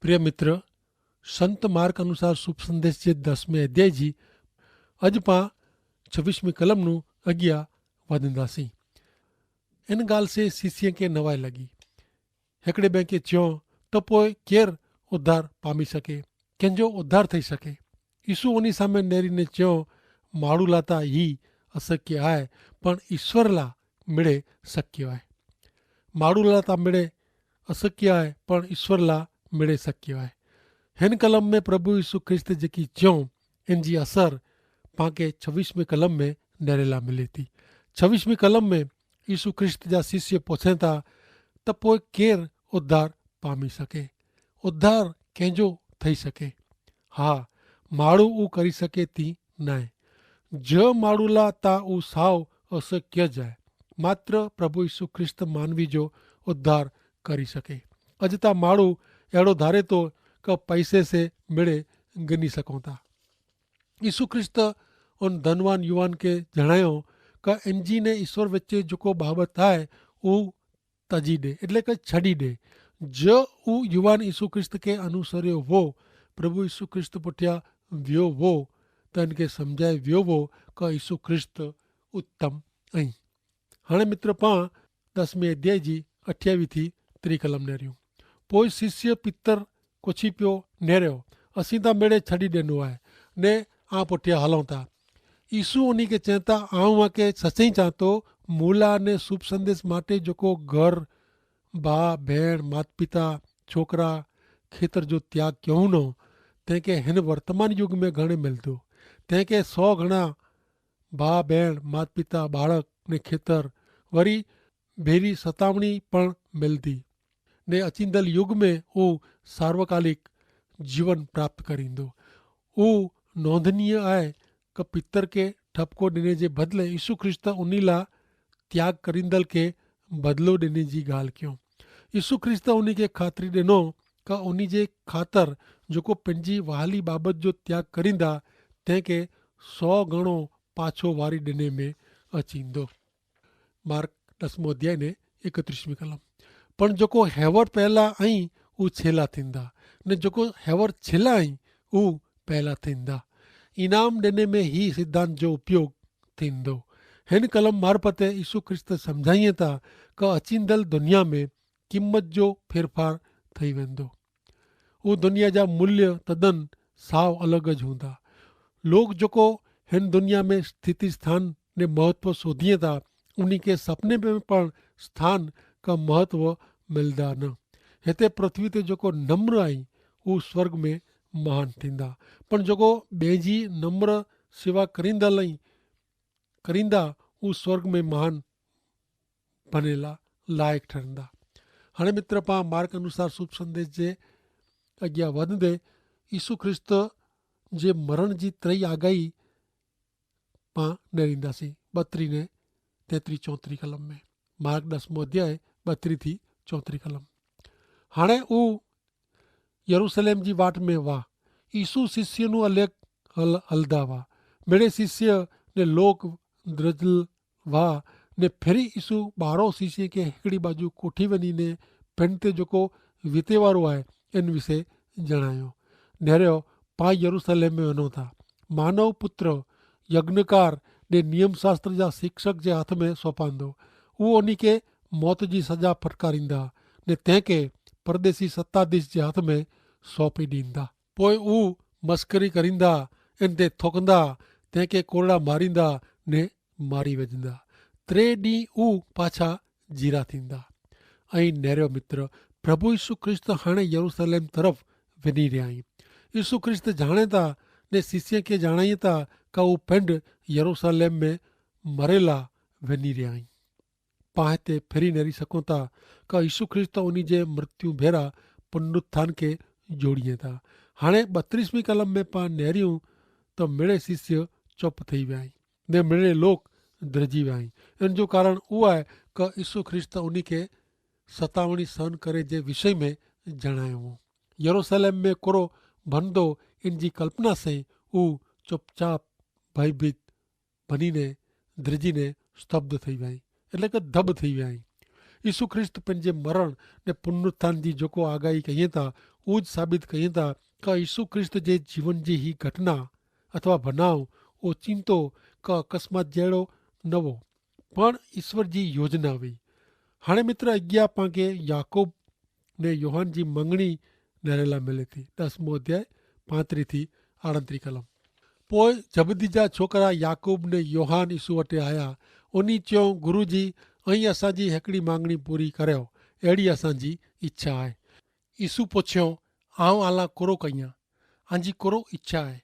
प्रिय मित्र, संत मार्क अनुसार शुभ संदेश जे 10वें अध्याय जी अॼु पां 26वीं कलम नूं अॻियां वधंदासीं। इन ॻाल्हि से शिष्य खे नवाई लॻी। हिकिड़े ॿिए खे चयो त पोइ केरु उद्धार पामी सघे, कंहिंजो उद्धार थी सघे। यीशु उन साम्हूं नेरीने चयो, माण्हू लाइ त ही अशक्य आहे, पण ईश्वर लाइ मिड़े शक्य आहे। माण्हू लाइ त मिड़े अशक्य आहे, पण ईश्वर लाइ मिड़े शक्य आहे। हिन कलम में प्रभु यीशु ख्रिस्त जेकी चयूं, इन जी असर पांखे 26वीं कलम में नेरेला मिले थी। 26वीं कलम में यीशु ख्रिस्त जा शिष्य पुछनि था त पोइ केरु उद्धार पामी सघे, उद्धार कंहिंजो थी सघे। हा, माण्हू उहो करी सघे थी न, जो माण्हू लाइ त उहो साव अशक्य आहे। मात्र प्रभु यीशु ख्रिस्त मानवी जो उद्धार करी सघे। अॼु त माण्हू अहिड़ो धारे थो कि पैसे से मिड़े गिनी सघूं था। यीशु ख्रिस्त उन धनवान युवान खे जणायो कि इन जी ने ईश्वर विचे जेको बाबत आहे उहो तजी ॾे, એટલે કે छॾी ॾे। जो उहो युवान यीशु ख्रिस्त खे अनुसरियो हो, प्रभु यीशु ख्रिस्त पुठियां वियो हो, त इनखे सम्झाए वियो हो कि यीशु ख्रिस्त उत्तम ऐं। हाणे मित्र पां 10वें अध्याय जी 28वीं थी 30 कलम नेरियूं। पोइ शिष्य पितर कुछी पियो नेरियो, असीं त मिड़े छॾी ॾिनो आहे ने आ पुठियां हलूं था। यीशु उन खे चए था, आऊं के सच्चई चवां थो, मूला ने शुभ संदेश माटे जेको घर, भाउ भेण, माता पिता, छोकिरा, खेतर जो त्याग कयूं न, तंहिंखे हिन वर्तमान युग में घणे मिलंदो। तंहिंखे 100 घणा भाउ भेण, माता पिता, बाळक ने खेतर, वरी भेरी सतावणी पण मिलंदी ने अचींदल युग में उहो सार्वकालिक जीवन प्राप्त करींदो। उहो नोंदनीय आहे कि पितर खे ठपको ॾिने जे बदिले यीशु ख्रिस्त उन लाइ त्याग करींदल खे बदिलो ॾिने जी ॻाल्हि कयूं। यीशु ख्रिस्त उन खे ख़ातिरी ॾिनो कि उन जे ख़ातिर जेको पंहिंजी वहाली बाबति जो त्याग करींदा, तंहिंखे 100 घणो पाछो वारी ॾिने में अचींदो। मार्क 10 अध्याय ने 31वीं कलम। पण जेको हैवर पहला ऐं उहो छेला थींदा, ने जेको हैवर छेला ऐं उहो पहला थींदा। इनाम ॾिने में ही सिद्धांत जो उपयोग थींदो। हिन कलम मार्फत यीशु ख्रिस्त सम्झाइनि था कि अचींदल दुनिया में क़ीमत जो फेरफार थी वेंदो। उहो दुनिया जा मूल्य तदन साव अलॻि ज हूंदा। लोग जेको हिन दुनिया में स्थिति स्थान ने महत्व शोधीनि था, उन खे सपने में पण स्थान का महत्व मिलंदा न। हिते पृथ्वी ते जेको नम्र आहे उहो स्वर्ग में महान थींदा, पण जेको ॿिए जी नम्र सेवा करींदल ऐं करींदा, उहो स्वर्ग में महान बने लाइक़ु ठहंदा। हाणे मित्र पां मार्क अनुसार शुभ संदेश जे अॻियां वधंदे यीशु ख्रिस्त जे मरण जी त्रई आगाही पां नेरींदासीं 32 ने 33 34 कलम में। मार्क 10 अध्याय 32 थी 34 कलम। हाणे उहो यरूशलेम जी वाट में हुआ। यीशु शिष्य नूं अलॻि हलंदा हुआ। मिड़े शिष्य ने लोक द्रजल हुआ ने फिरी यीशु 12 शिष्य खे हिकिड़ी बाजू कोठी वञी ने पिंड ते जेको विते वारो आहे इन विषय जणायो। नेरियो पां यरूशलेम में वञो था। मानव पुत्र यज्ञकार ने नियम शास्त्र जा शिक्षक जे हथ में सौंपंदो। उहो उन खे मौत जी सजा फटकारींदा ने तंहिंखे परदेसी सत्ताधीश जे हथ में सौंपी ॾींदा। पोइ उहो मस्करी करींदा, इन ते थुकंदा, तंहिंखे कोरड़ा मारींदा ने मारी विझंदा। 3 ॾींहं उहो पाछा जीरा थींदा। ऐं नेरियो मित्र, प्रभु यीशु ख्रिस्त हाणे यरूशलेम तरफ़ वञी रहिया आहिनि। यीशु ख्रिस्त ॼाणे था ने शिष्य खे ॼाणाइनि था कि उहो पिंड यरूशलेम में मरेला वञी रहिया आहिनि। पां हिते फिरी नेरी सघूं था कि यीशु ख्रिस्त उन जे मृत्यु भेरा पुनरुत्थान खे जोड़ीनि था। हाणे 32वीं कलम में पां नेरियूं त मिड़े शिष्य चुप थी विया आहिनि ने मिड़े लोग द्रजी विया आहिनि। इन जो कारण उहो आहे कि यीशु ख्रिस्त उन खे सतावणी सहन करे जे विषय में जणायो हो। यरूशलेम में कोरो भनंदो इन जी कल्पना से उहो चुपचाप भयभीत बनी ने द्रजी ने स्तब्ध थी विया आहिनि, એટલે કે ધબ थी विया आहिनि। यीशु ख्रिस्त पंहिंजे मरण ने पुनरुत्थान जी जेको आगाही कई था उहो साबित कयूं था कि यीशु ख्रिस्त जे जीवन जी ही घटना अथवा बनाव उहो चिंतो का अकस्मात जहिड़ो न हो, पण ईश्वर जी योजना हुई। हाणे मित्र अॻियां पाण याकूब ने योहान जी मंगणी नेरेला मिले थी। 10मों अध्याय 35 थी 38 कलम। पोइ जबदी जा छोकरा याकूब ने योहान यीशु वटि आया। उन्ही चयो, गुरु जी, ऐं असांजी हिकिड़ी मांगणी पूरी करियो, अहिड़ी असांजी इच्छा आहे। यीशु पुछियो, आऊं आला कोरो कयां, आंजी कोरो इच्छा आहे।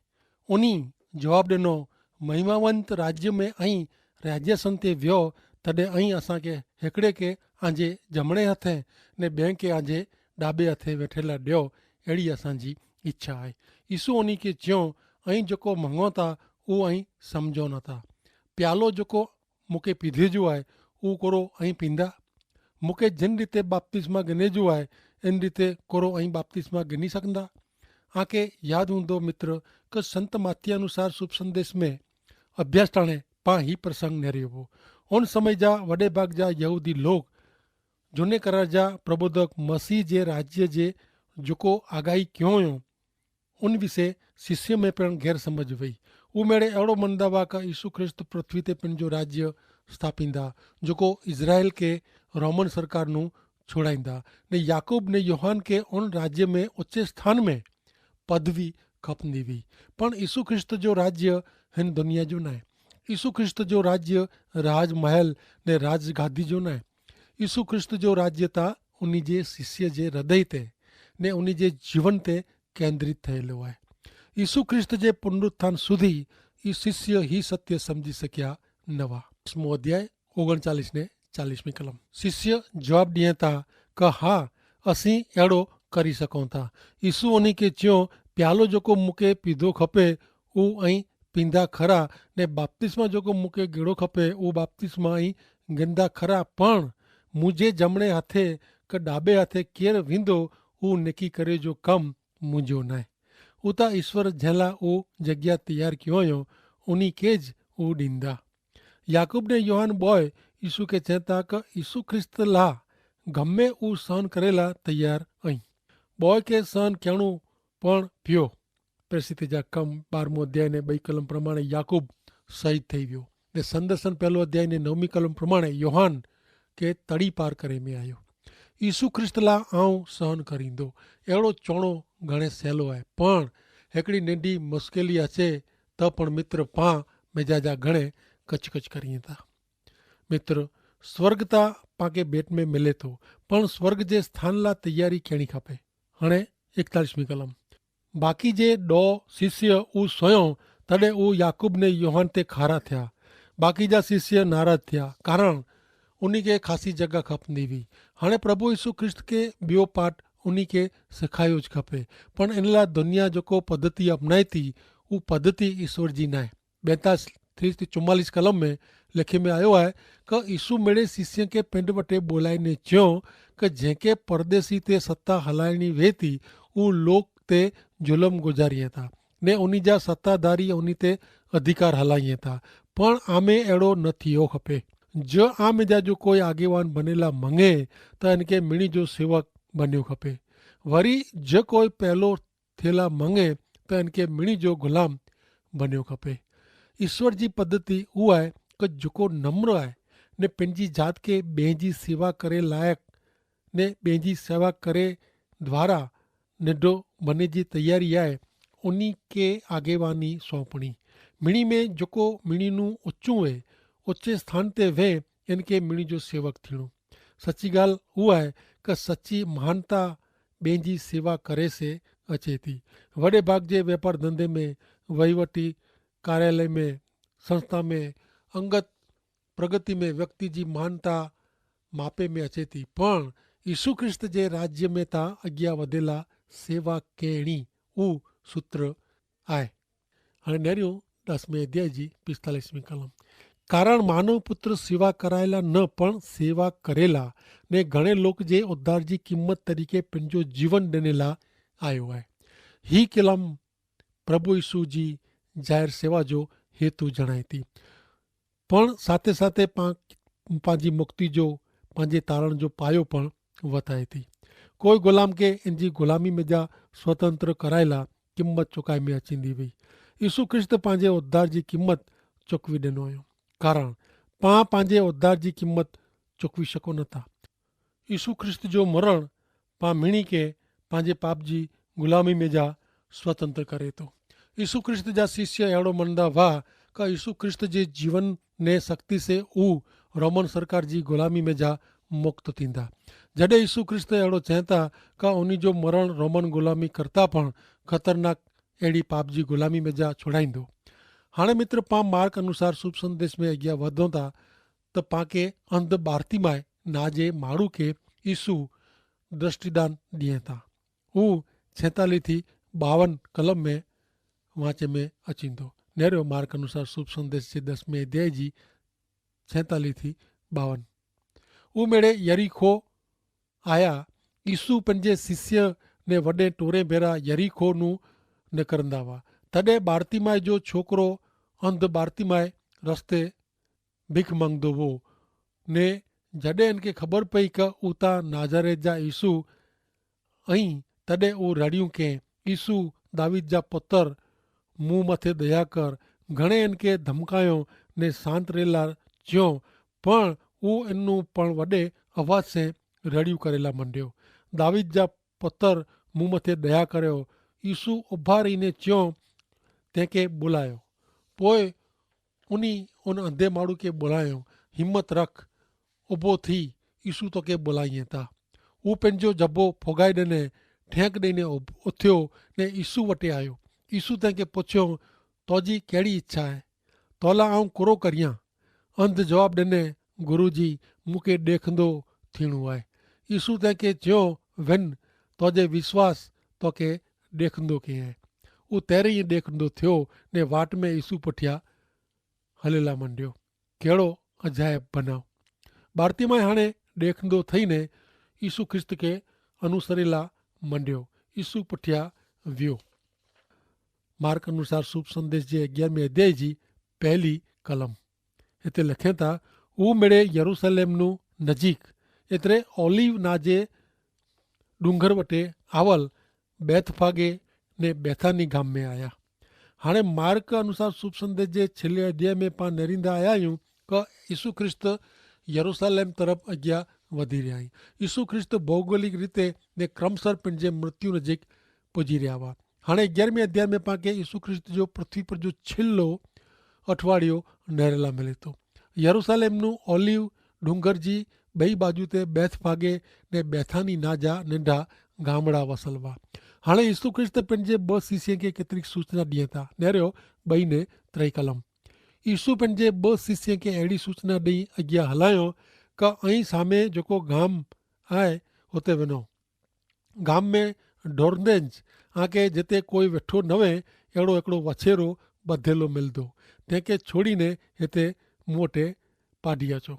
उन्ही जवाबु ॾिनो, महिमावंत राज्य में ऐं राज्यसन ते वियो तॾहिं ऐं असांखे हिकिड़े खे आंजे जमणे हथे ने ॿिए खे आंजे ॾाॿे हथे वेठेला ॾियो, अहिड़ी असांजी इच्छा आहे। यीशु उन्ही खे चयो, ऐं जेको मङो था उहो ऐं सम्झो नथा। प्यालो जेको मूंखे पीधे जो आहे उहो कोरो ऐं पींदा। मूंखे जिन रीते बाप्तिस्मा गिने जो आहे इन रीते कोरो ऐं बाप्तिस्मा गिनी सघंदा। आके यादि हूंदो मित्र कि संत माती अनुसार शुभ संदेश में अभ्यास टाणे पां ही प्रसंग नेरियो हो। उन समय जा वॾे भाग जा यहूदी लोग झूने करार जा प्रबोधक मसीह जे राज्य जे जेको आगाही कयो हुयो उन विषय शिष्य में पिण गैर समझ वई। उहे मेड़े अहिड़ो मञदा हुआ कि यीशु ख्रिस्त पृथ्वी ते पंहिंजो राज्य स्थापींदा जेको इज़राइल के रोमन सरकार नू छुड़ाईंदा ने याकूब ने योहान के उन राज्य में ऊंचे स्थान में पदवी खपंदी हुई। पण यीशु ख्रिस्त जो राज्य हिन दुनिया जो न आहे। यीशु ख्रिस्त जो राज्य राजमहल ने राजगादी जो न आहे। यीशु ख्रिस्त जो राज्य ता उन्ही जे शिष्य जे हृदय ते ने उन्ही जे जीवन ते केंद्रित थियलु आहे। यीशु ख्रिस्त जे पुनरुत्थान सुधी ई शिष्य ही सत्य समझी सकिया न हुआ। 10मों अध्याय 39 ने 40वीं कलम। शिष्य जवाब ॾियनि था कि हा, असीं अहिड़ो करी सघूं था। यीशु उन्ही खे चयो, प्यालो जेको मूंखे पीधो खपे उहो ऐं पींदा खरा ने बाप्तिस्मा जेको मूंखे गिड़ो खपे उहो बाप्तिस्मा ऐं गिंदा खरा, पण मुंहिंजे जमणे हथे कि ॾाॿे हथे केरु वेंदो उहो निकी करे जो कमु मुंहिंजो न आहे। उतां ईश्वर जंहिं लाइ उहो जॻह तयारु कयो हुयो उन्ही खे ज उहो ॾींदा। याकूब ने योहान ॿोए यीशु खे चवनि था कि यीशु ख्रिस्त लाइ गमे उहो सहन करे लाइ तयारु आई। ॿोए खे सहन करणो पण पियो। प्रसिद्ध जा कम 12मों अध्याय ने 2 कलम प्रमाणे याकूब शहीद थी वियो ने संदर्शन 1 अध्याय ने 9वीं कलम प्रमाणे योहान के तड़ी पार करे में आयो। यीशु ख्रिस्त लाइ आऊं सहन करींदो, अहिड़ो चवणो घणे सवलो आहे, पण हिकिड़ी नंढी मुश्किली अचे त पण मित्र पां मिजाजा घणे कचकच करीं था। मित्र स्वर्ग त पाके भेट में मिले थो, पण स्वर्ग जे स्थान लाइ तयारी करिणी खपे। हाणे 41वीं कलम। बाक़ी जे ॾह शिष्य उहो सोयो तॾहिं उहो याकूब ने योहान ते खारा थिया। बाक़ी जा शिष्य नाराज़ थिया, कारण उन्ही खे ख़ासी जॻह खपंदी हुई। हाणे प्रभु यीशु ख्रिस्त खे ॿियो पाठ उन्ही खे सिखायो ज खपे, पण इन लाइ दुनिया जेको पद्धति अपनाए थी उहा पद्धति ईश्वर जी न आहे। 42-44 कलम में लिखे में आयो आहे कि यीशु मेड़े शिष्य खे पिंड वटि ॿोलाईने चयो कि जंहिंखे परदेसी ते सत्ता हलाइणी वे थी उहो लोक ते ज़ुल्म गुज़ारीए था ने उन्ही जा सत्ताधारी उन्ही ते अधिकार हलाइए था, पण आमे अहिड़ो न थियो खपे। जो आम जा जो कोई आगेवान बनेला मंगे त इनके मिणी जो सेवक बनियो खपे। वरी जो कोई पहलो थियला मंगे त इनके मिणी जो गुलाम बनियो खपे। ईश्वर जी पद्धति उहा आहे कि जेको नम्र आहे ने पंहिंजी जात खे ॿिए जी सेवा करे लाइक़ ने ॿिए जी सेवा करे द्वारा निडो बने जी तयारी आहे, उन्ही खे आगेवानी सौंपणी। मिणी में जेको मिणी नू ऊचो आहे ऊचे स्थान ते वेह इनके मिणी जो सेवक थियणो। सची ॻाल्हि उहा आहे कि सची महानता ॿिए जी सेवा करे से अचे थी। वॾे भाग जे वापार धंधे में, वहीवटी कार्यालय में, संस्था में, अंगत प्रगति में व्यक्ति जी महानता मापे में अचे थी, पण यीशु ख्रिस्त जे राज्य में ता अॻियां वधेला सेवा कहिड़ी उहो सूत्र आहे। हाणे नेरियूं 10वें अध्याय जी 45वीं कलम। कारण मानव पुत्र सेवा करायला न पण सेवा करेला ने घणे लोक जे उद्धार जी क़ीमत तरीक़े पंहिंजो जीवन ॾिने लाइ आयो आहे। ही कलम प्रभु यीशु जी ज़ाहिर सेवा जो हेतु जणाए थी, पण साथे साथे पंहिंजी मुक्ति जो पंहिंजे तारण जो पायो पण वधाए थी। कोई गुलाम खे इन जी ग़ुलामी में जा स्वतंत्र कराइला क़ीमत चुकाए में अचींदी हुई। यीशु ख्रिस्त पंहिंजे उद्धार जी क़ीमत चुकवी ॾिनो हुयो, कारण पाण पंहिंजे उद्धार जी क़ीमत चुकवी सघूं नथा। यीशु ख्रिस्त जो मरण पाण मिणी खे पंहिंजे पाप जी ग़ुलामी में जा स्वतंत्र करे थो। यीशु ख्रिस्त जा शिष्य अहिड़ो मञंदा हुआ कि यीशु ख्रिस्त जे जीवन ने शक्ति से हू रोमन सरकार जी ग़ुलामी में जा मुक्त थींदा। जॾहिं यीशु ख्रिस्त अहिड़ो चवनि था कि उन जो मरण रोमन ग़ुलामी करता पण ख़तरनाक अहिड़ी पाप जी ग़ुलामी में जा छुड़ाईंदो। हाणे मित्र पाण मार्क अनुसार शुभ संदेश में अॻियां वधूं था त पाण खे अंध बारतीमाए ना जे माण्हू खे यीशु दृष्टिदान ॾिए था। हू 46 थी 52 कलम में वाचे में अचींदो। नेरियो मार्क अनुसार शुभ संदेश जे 10वें अध्याय जी 46 थी 52। हू मेड़े यरीखो आया। यीशु पंहिंजे शिष्य ने वॾे टोरे भेरा यरीखो नूं निकिरंदा हुआ। तॾहिं बारतीमाए जो छोकिरो अंध बारतीमाए रस्ते भिख मंगदो हो ने जॾहिं इनखे ख़बर पई कि उता नाज़रेत जा यीशु ऐं तॾहिं उहो रड़ियूं कयईं, यीशु दावीद जा पुत्र मूं मथे दया कर। घणे इनखे धमकायो ने शांत रेला चयो, पण हू इनू पण वॾे आवाज़ से रड़ियूं करेला मंडियो, दावीद जा पुत्र मूं मथे दया करियो। यीशु उभारीने चयो, तंहिंखे बुलायो। पोइ उन अंधे माण्हू खे बुलायो, हिमत रख, उभो थी, यीशु तोखे बुलाईं था। हू पंहिंजो जबो फुगाए ॾिने, ठेक ॾेई उथियो ने यीशु वटि आयो। यीशु तंहिंखे पुछियो, तुंहिंजी कहिड़ी इच्छा आहे, तोला आऊं कुरो करियां? अंध जवाबु ॾिने, गुरू जी मूंखे ॾेखंदो थीणो आहे। यीशु तंहिंखे चयो, वञ, तुंहिंजे विश्वास तोखे ॾेखंदो कयईं। हू पहिरीं ई ॾेखंदो थियो ने वाट में यीशु पुठियां हलियला मंडियो। कहिड़ो अजायब बनाव! बारतीमाए हाणे ॾेखंदो थई ने यीशु ख्रिस्त खे अनुसरेला मंडियो। यीशु पुठियां वियो। मार्क अनुसार शुभ संदेश जे 11वें अध्याय जी 1 कलम हिते लिखे था, हू मिड़े यरूशलेम नूं नज़ीक एतिरे ओलिव नाजे डूंगर वटे आवल बैतफागे ने बैथानी गाम में आया। हाणे मार्क अनुसार शुभ संदेश जे 6 अध्याय में पाण नेरींदा आया आहियूं कि यीशु ख्रिस्त यरूशलेम तरफ़ अॻियां वधी रहिया आहिनि। यीशु ख्रिस्त भौगोलिक रीते ने क्रमशः पंहिंजे मृत्यु नज़ीक पुॼी रहिया हुआ। हाणे 11वें अध्याय में पाण खे यीशु ख्रिस्त जो पृथ्वी पर जो छिलो अठवाड़ियो नेरेला मिले थो। यरूशलेम नूं ओलिव डूंगर जी ॿई बाजू ते बैतफागे ने बैथानी ना जा नंढा गामड़ा वसल हुआ। हाणे यीशु ख्रिस्त पंहिंजे 2 शिष्य खे केतिरी सूचना ॾिए था। नेरियो 2 ने 3 कलम। यीशु पंहिंजे 2 शिष्य खे अहिड़ी सूचना ॾेई अॻियां हलायो कि ऐं सामे जेको गाम आहे हुते वञो। गाम में डोरदेंज आके जिते कोई वेठो न वे अहिड़ो हिकिड़ो वछेरो ॿधियलु मिलंदो, तंहिंखे छोड़ीने हिते मूं वटि पाडी अचो।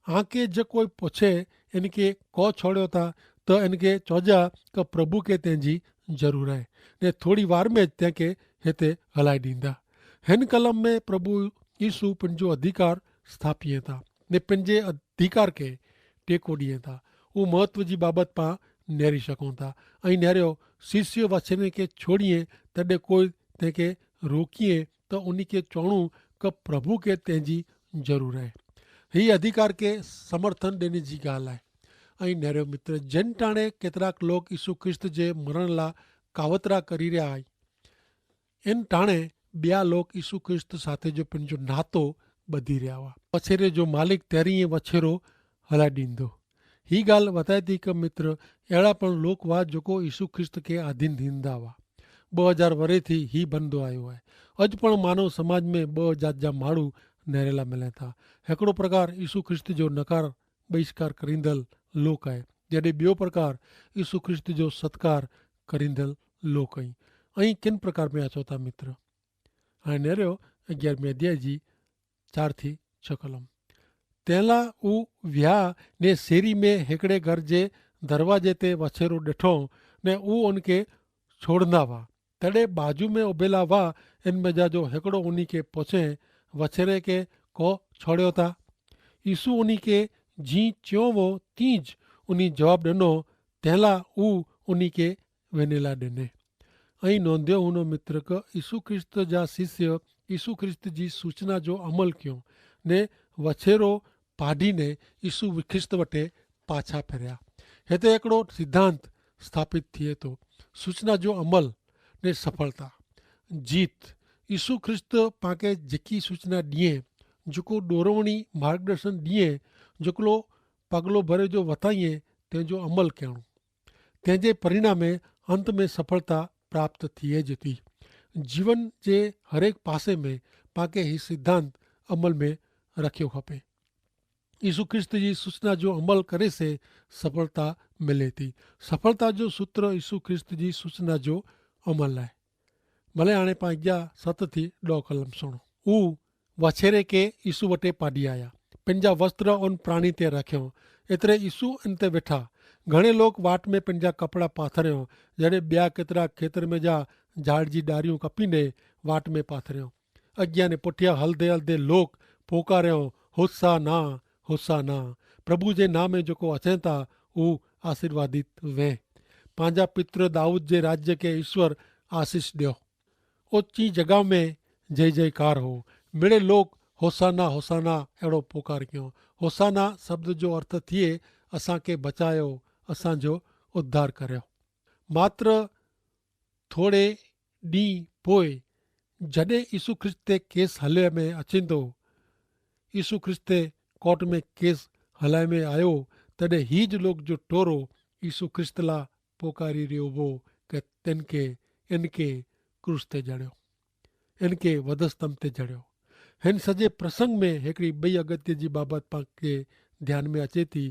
आके जे कोई पुछे इनखे को छोड़ियो था त इनखे चइजा कि प्रभु खे तंहिंजी ज़रूरु आहे ने थोरी वार में तंहिंखे हिते हलाए ॾींदा। हिन कलम में प्रभु यीशु पंहिंजो अधिकार स्थापिए था ने पंहिंजे अधिकार खे टेको ॾिए था। उहो महत्व जी बाबति पाण नेरी सघूं था। ऐं नेरियो शिष्य वछने खे छोड़िए तॾहिं कोई तंहिंखे रोकीए त उन खे चवणो कि प्रभु खे तंहिंजी ज़रूरु आहे। हीअ अधिकार खे समर्थन ॾियण जी ॻाल्हि आहे। ऐं नेरियो मित्र, जिन टाणे केतिराक लोग यीशु ख्रिस्त जे मरण लाइ कावतरा करी रहिया आहिनि, इन टाणे ॿिया लोग यीशु ख्रिस्त साथे जो पंहिंजो नातो ॿधी रहिया हुआ। वछेरे जो मालिक तेरीं वछेरो हलाए ॾींदो। हीअ ॻाल्हि वधाए थी कि मित्र अहिड़ा पण लोग हुआ जेको यीशु ख्रिस्त खे आधीन थींदा हुआ। 2000 वरे थी ही बनंदो आयो आहे। अॼु पण मानव समाज में 2 जात जा माण्हू नेरेला मिलनि था। हिकिड़ो प्रकार यीशु ख्रिस्त जो नकार बहिष्कार करींदड़ लोक आहे, जॾहिं ॿियो प्रकार यीशु ख्रिस्त जो सत्कार करींदड़ लोक आहिनि। ऐं किन प्रकार में अचो था मित्र। हाणे नेरियो 11वें अध्याय जी 4 थी 6 कलम। तंहिंला हू विया ने शेरी में हिकिड़े घर जे दरवाजे ते वछेरो ॾिठो ने हू उनखे छोड़ंदा हुआ। तॾहिं बाजू में उभेला हुआ इन मजा जो हिकिड़ो उन खे पुछे, वछेरे खे को छोड़ियो था? यीशु उन खे जीअं चयो हो तींज उन जवाबु ॾिनो, तंहिंला हू उन खे वैनिला ॾिने। ऐं नोंधियो हुन मित्र क यीशु ख्रिस्त जा शिष्य यीशु ख्रिस्त जी सूचना जो अमल कयो ने वछेरो पाढ़ीने यीशु ख्रिस्त वटि पाछा फिरिया। हिते हिकिड़ो सिद्धांत स्थापित थिए थो, सूचना जो अमल ने सफलता जीत। यीशु ख्रिस्त पाण जेकी सूचना ॾिए, जेको ॾोरवणी मार्गदर्शन ॾिए, जेको पगलो भरे जो वताईं तंहिंजो अमल करणो, तंहिंजे परिणामे अंत में सफलता प्राप्त थिए थी। जीवन जे हरेक पासे में पाण हीउ सिद्धांत अमल में रखियो खपे। यीशु ख्रिस्त जी सूचना जो अमल करे से सफलता मिले थी। सफलता जो सूत्र यीशु ख्रिस्त जी सूचना जो अमल आहे। भले हाणे पाण अॻियां 7 थी 10 कलम सुणो। हू वछेरे खे यीशु वटि पाॾी आया, पंहिंजा वस्त्र उन प्राणी ते रखियो, एतिरे यीशु इन ते वेठा। घणे लोग वाट में पंहिंजा कपिड़ा पाथरियो, जॾहिं ॿिया केतिरा खेतर में जा झाड़ जी ॾारियूं कपींदे वाट में पाथरियो। अॻियां ने पुठियां हलंदे हलंदे लोग पोकारियो, होसाना होसाना, प्रभु जे नाम में जेको अचनि था हू आशीर्वादित वे। पंहिंजा पित्र दाऊद जे राज्य खे ईश्वर आशीष ॾियो। ऊची जॻह में जय जयकार हो। मिड़े लोग होसाना होसाना अहिड़ो पोकार कयो। होसाना शब्द जो अर्थ थिए असांखे बचायो, असांजो उद्धार करियो। मात्र थोरे ॾींहं पोइ जॾहिं यीशु ख्रिस्त ते केस हले में अचे थो, यीशु ख्रिस्त कोर्ट में केस हलाए में आयो, तॾहिं हीज लोग जो टोरो यीशु ख्रिस्त लाइ पोकारी रहियो हो कि इनके क्रूस ते जड़ियो, इनके वधस्तंभ ते जड़ियो। हिन सॼे प्रसंग में हिकिड़ी ॿई अगत्य जी बाबति पाण खे ध्यान में अचे थी।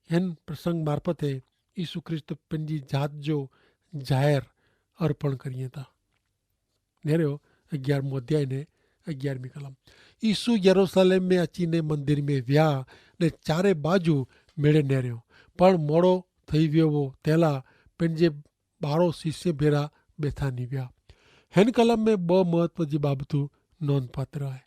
हिन प्रसंग मार्फत यीशु ख्रिस्त पंहिंजी जात जो ज़ाहिर अर्पण करिए था। नेरियो 11 अध्याय ने 11 कलम। यीशु यरूशलेम में अची ने मंदिर में विया ने चारे बाजू मेड़े नेरियो, पर मोड़ो थी वियो हो। तंहिंला पंहिंजे 12 शिष्य भेरा बेथानी विया। हिन कलम में 2 महत्व जी बाबतूं नोंधपात्र आहे।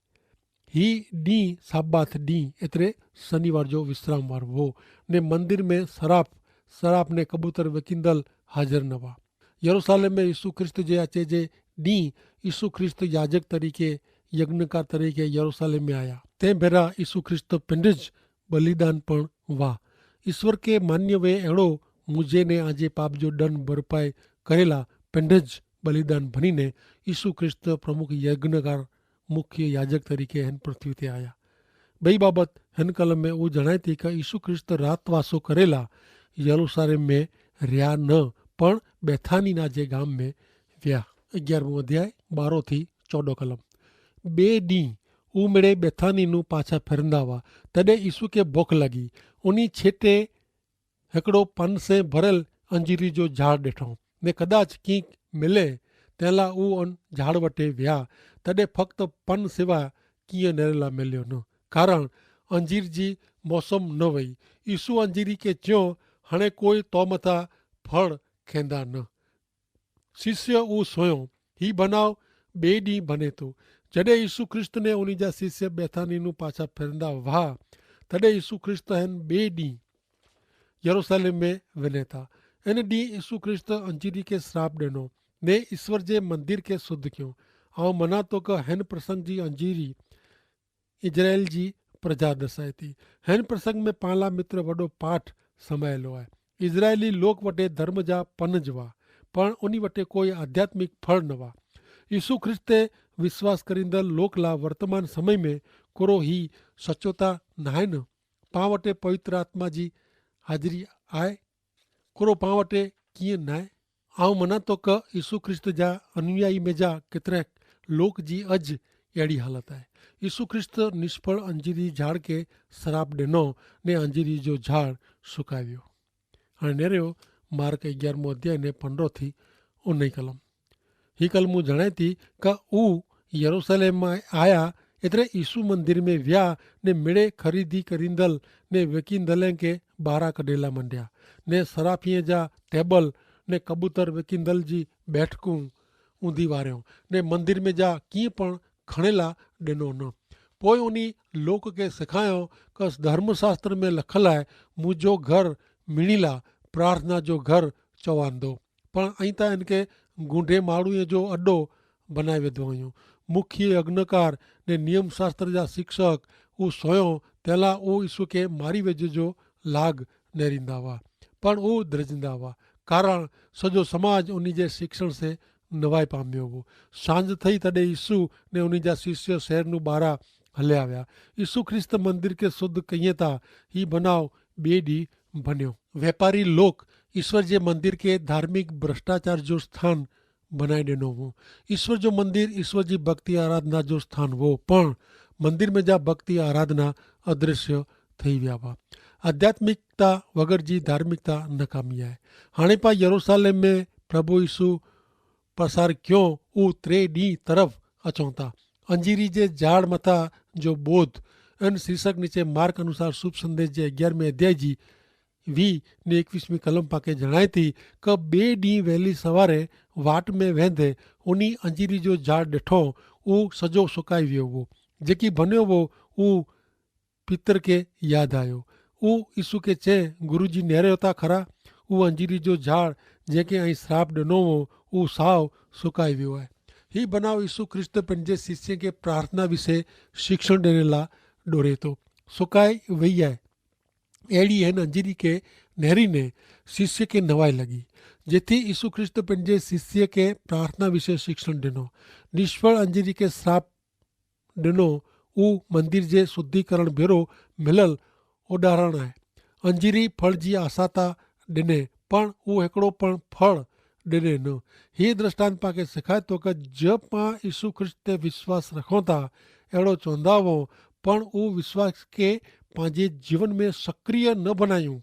ही ॾींहुं साबात ॾींहुं, एतिरे शनिवार जो विश्राम वारो हो ने मंदिर में सराप ने कबूतर विकिंदल हाज़िर न हुआ। यरूशलेम में यीशु ख्रिस्त जे अचे जे ॾींहुं यीशु ख्रिस्त याजक तरीक़े यज्ञकार तरीक़े यरूशलेम में आया। तंहिं भेरा यीशु ख्रिस्त पिंडिज बलिदान पण हुआ। ईश्वर के मान्य वे अहिड़ो मुझे ने आजे पाप जो दंड भरपाई करेला पिंडिज बलिदान भनीने यीशु ख्रिस्त प्रमुख यज्ञकार मुख्य याजक तरीक़े हिन पृथ्वी ते आया। ॿई बाबत हिन कलम में उहो जणाए थी कि यीशु ख्रिस्त रात वासो करेला यरूशलेम में रहिया न, पण बेथानी ना जे गाम में विया। 11 अध्याय 12 थी 14 कलम। ॿिए ॾींहुं हू मिड़े बेथानी नूं पाछा फिरंदा हुआ, तॾहिं यीशु खे बुख लॻी। उन छेटे हिकिड़ो पन से भरियल अंजीरी जो झाड़ ॾिठो ने कदाच कीअं मिले, तंहिंला हू उन झाड़ वटि विया। तॾहिं फ़क़्ति पन सिवाइ कीअं नेरला मिलियो न, कारण अंजीर जी मौसम न वई। यीशु अंजीरी खे चयो, हाणे कोई तो मथां फड़ खेंदा न। शिष्य हू सोयो, ही बनाव ॿिए ॾींहुं बने थो। जॾहिं यीशु ख्रिस्त ने उन जा शिष्य बेथानी नूं पाछा फिरंदा हुआ, तॾहिं यीशु ख्रिस्त हिन ॿिए ॾींहुं यरूशलेम में वञे था। इन ॾींहुं यीशु ख्रिस्त अंजीरी खे श्राप ॾिनो ने ईश्वर जे मंदिर खे शुद्ध कयो। ऐं मना थो कि हिन प्रसंग जी अंजीरी इज़राइल जी प्रजा दर्शाए थी। हिन प्रसंग में पाण लाइ मित्र वॾो पाठ समायलो आहे। इज़राइली लोक वटि धर्म जा पनज हुआ, पण उन वटि कोई आध्यात्मिक फल न हुआ। यीशु ख्रिस्त ते विश्वास करींदड़ लोक लाइ वर्तमान समय में कोरो ही सचोता न आहे न। पाण वटि पवित्र आत्मा जी हाज़िरी आहे, कोरो पाण वटि कीअं न आहे। ऐं मना थो कि यीशु ख्रिस्त जा अनुयायी में जा केतिरा लोक जी अॼु अहिड़ी हालत आहे। यीशु ख्रिस्त निष्फल अंजीरी झाड़ खे श्राप ॾिनो ने अंजीरी जो झाड़ सुकाए वियो। हाणे नेरियो मार्क 11 अध्याय ने 15 थी 19 कलम। ही कलमूं जणाए थी कि हू यरूशलेम में आया, एतिरे यीशु मंदिर में विया ने मिड़े ख़रीदी करींदड़ ने विकिंदड़ खे ॿाहिरां कढेला मंडिया ने सराफ़ीअ जा टेबल ने कबूतर विकिंदड़ जी बैठकूं ऊंधी वारियो ने मंदिर में जा कीअं पण खणेला ॾिनो न। पोइ उन लोक खे सेखारियो कि धर्मशास्त्र में लिखल आहे, मुंहिंजो घर मिणीला प्रार्थना जो घर चवांदो, पण ऐं त इनके गूंढे माण्हूअ जो अड्डो बनाए विधो हुयूं। मुख्य अग्नकार ने नियम शास्त्र जा शिक्षक उहो सोयो तंहिंला उहो ईसू खे मारी वेझ जो लाग नेरींदा हुआ, पण उहो द्रजंदा हुआ, कारण सॼो समाज उन जे शिक्षण से नवाए पामियो हो। सांझ थई तॾहिं ईसू ने उन जा शिष्य शहर नूं ॿाहिरां हलिया विया। ईसू ख्रिस्त मंदिर खे शुद्ध कईं था। ही बनाव ॿिए ॾींहुं बनियो। वापारी लोक ईश्वर जे मंदिर खे धार्मिक भ्रष्टाचार जो स्थान बनाए ॾिनो हो। ईश्वर जो मंदिर ईश्वर जी भक्ति आराधना जो स्थान हो, पण मंदिर में जा भक्ति आराधना अदृश्य थी विया हुआ। आध्यात्मिकता वग़ैरह जी धार्मिकता नकामी आहे। हाणे पा यरूशलेम में प्रभु ईसू प्रसार क्यों उहो 3 ॾींहं तरफ़ अचूं था। अंजीरी जे झाड़ मथा जो बोध इन शीर्षक नीचे मार्क अनुसार शुभ संदेश जे 11वें अध्याय जी 20 ने 21वीं कलम पाके जणाए थी कि 2 ॾींहं वहेली सवारे वाट में वेंदे उन अंजीरी जो झाड़ ॾिठो, उहो सॼो सुकाई वियो हो। जेकी बनियो हो उहो पितर खे यादि आयो। उहो ईसू खे चए, गुरु जी नेरियो था खरा। उहो अंजीरी जो झाड़ जंहिंखे ऐं श्राप ॾिनो हो उहो साव सुकाई वियो आहे। हीउ बनाव ईसू ख्रिस्त पंहिंजे शिष्य खे प्रार्थना विषय शिक्षण ॾियण लाइ ॾोरे थो। सुकाए वई आहे। अहिड़ी हिन अंजीरी खे नेरीने शिष्य खे नवाई लॻी। जेथी ईसू ख्रिस्त पंहिंजे शिष्य खे प्रार्थना विषय शिक्षण ॾिनो। निष्फल अंजीरी खे श्राप ॾिनो, उहो मंदिर जे शुद्धीकरण भेरो मिलियल उदाहरण आहे। अंजीरी फल जी आशा था ॾिने, पण उहो हिकिड़ो पण फल ॾिने न। हीउ दृष्टांत पाण खे सेखारे थो कि जब पाण ईसू ख्रिस्त ते विश्वास रखूं था, अहिड़ो चवंदा हुओ, पण उहो विश्वास खे पंहिंजे जीवन में सक्रिय न बनायूं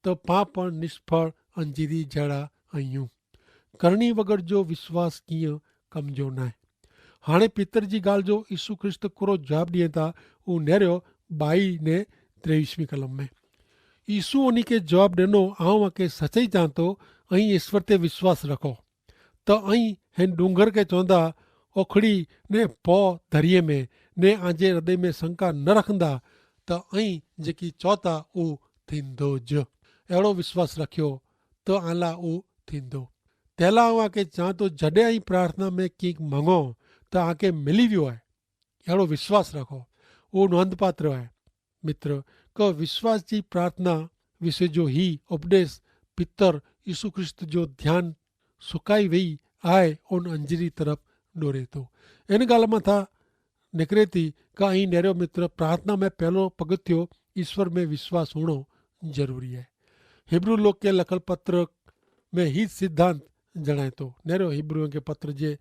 त पाण निष्फल अंजीरी जहिड़ा आहियूं। करणी वग़ैरह जो विश्वास कीअं कमज़ोर न आहे। हाणे पितर जी ॻाल्हि जो ईसू ख्रिस्त पूरो जवाबु ॾिए था। उहो नेरियो 22 ने 23वीं कलम में। ईसू उन खे जवाबु ॾिनो, आउं के सचई चवां थो, ऐं ईश्वर ते विश्वास रखो त ऐं हिन डूंगर खे चवंदा ओखड़ी ने पौ दरिए में ने आंजे रॾे में शंका न रखंदा त ऐं जेकी चओ था उहो थींदो ज। अहिड़ो विश्वास रखियो त आला उहो थींदो। तंहिंला आउं के चवां थो, जॾहिं ऐं प्रार्थना में कीक मङो त आके मिली वियो आहे। अहिड़ो विश्वास रखो, उहो नोंधपात्र आहे। मित्र, क विश्वास जी प्रार्थना विषय जो ही उपदेश पितर ईसू ख्रिस्त जो ध्यानु सुकाई वई आहे उन अंजीरी तरफ़ ॾोरे थो। इन ॻाल्हि मथां निकिरे थी का ई नेरियो मित्र, प्रार्थना में पहिलो पगथियो ईश्वर में विश्वास हुअणो ज़रूरी आहे। हिब्रू लोक खे लखल पत्र में ही सिद्धांत जणाए थो। नेरियो हिब्रूअ खे पत्र जे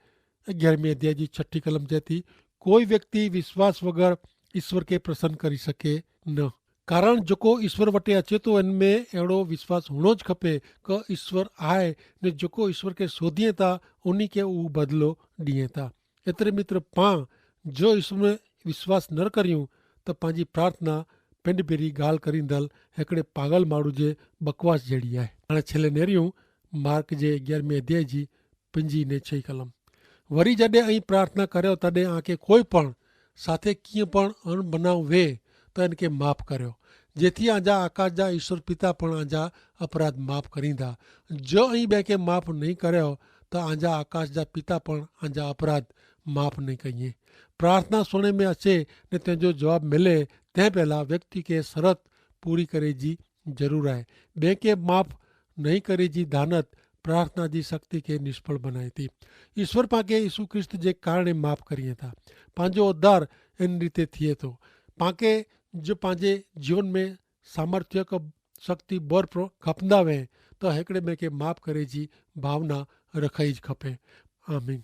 11वें अध्याय जी 6 कलम चए थी, कोई व्यक्ति विश्वास वग़ैरह ईश्वर खे प्रसन्न करे सघे न, कारण जेको ईश्वर वटि अचे थो हिन में अहिड़ो विश्वास हुअणो ज खपे कि ईश्वर आहे ने जेको ईश्वर खे सोधीए था उन खे उहो बदिलो ॾिए था। एतिरे मित्र, पाण जो ईश्वर में विश्वास न करियूं त पंहिंजी प्रार्थना पिंड पहिरीं ॻाल्हि करींदड़ हिकिड़े पागल माण्हू जे बकवास जहिड़ी आहे। हाणे छेले नेरियूं मार्क जे 11वें अध्याय जी 5 ने 6 कलम। वरी जॾहिं ऐं प्रार्थना करियो तॾहिं आके कोई पण साथे कीअं पण अणबनाव वे त इनखे माफ़ करियो, जेथी आजा आकाश जा ईश्वर पिता पण आजा अपराध माफ़ करींदा। जो ऐं ॿिए खे माफ़ नहीं करियो त आजा आकाश जा पिता पण आजा अपराध माफ़ नहीं कइए। प्रार्थना सुणे में अचे ने तुंहिंजो जवाबु मिले तंहिं पहिला व्यक्ति खे शरत पूरी करे जी ज़रूरु आहे। ॿिए खे माफ़ नहीं करे जी दानत प्रार्थना जी शक्ति खे निष्फल बनाए थी। ईश्वर पाके यीशु ख्रिस्त जे कारण माफ़ करिए था। पंहिंजो उद्धार इन रीते थिए थो। पाके जो पंहिंजे जीवन में सामर्थ्य शक्ति बोर खपंदा वे त हिकिड़े ॿिए खे माफ़ करे जी भावना रखई खपे। आमीन।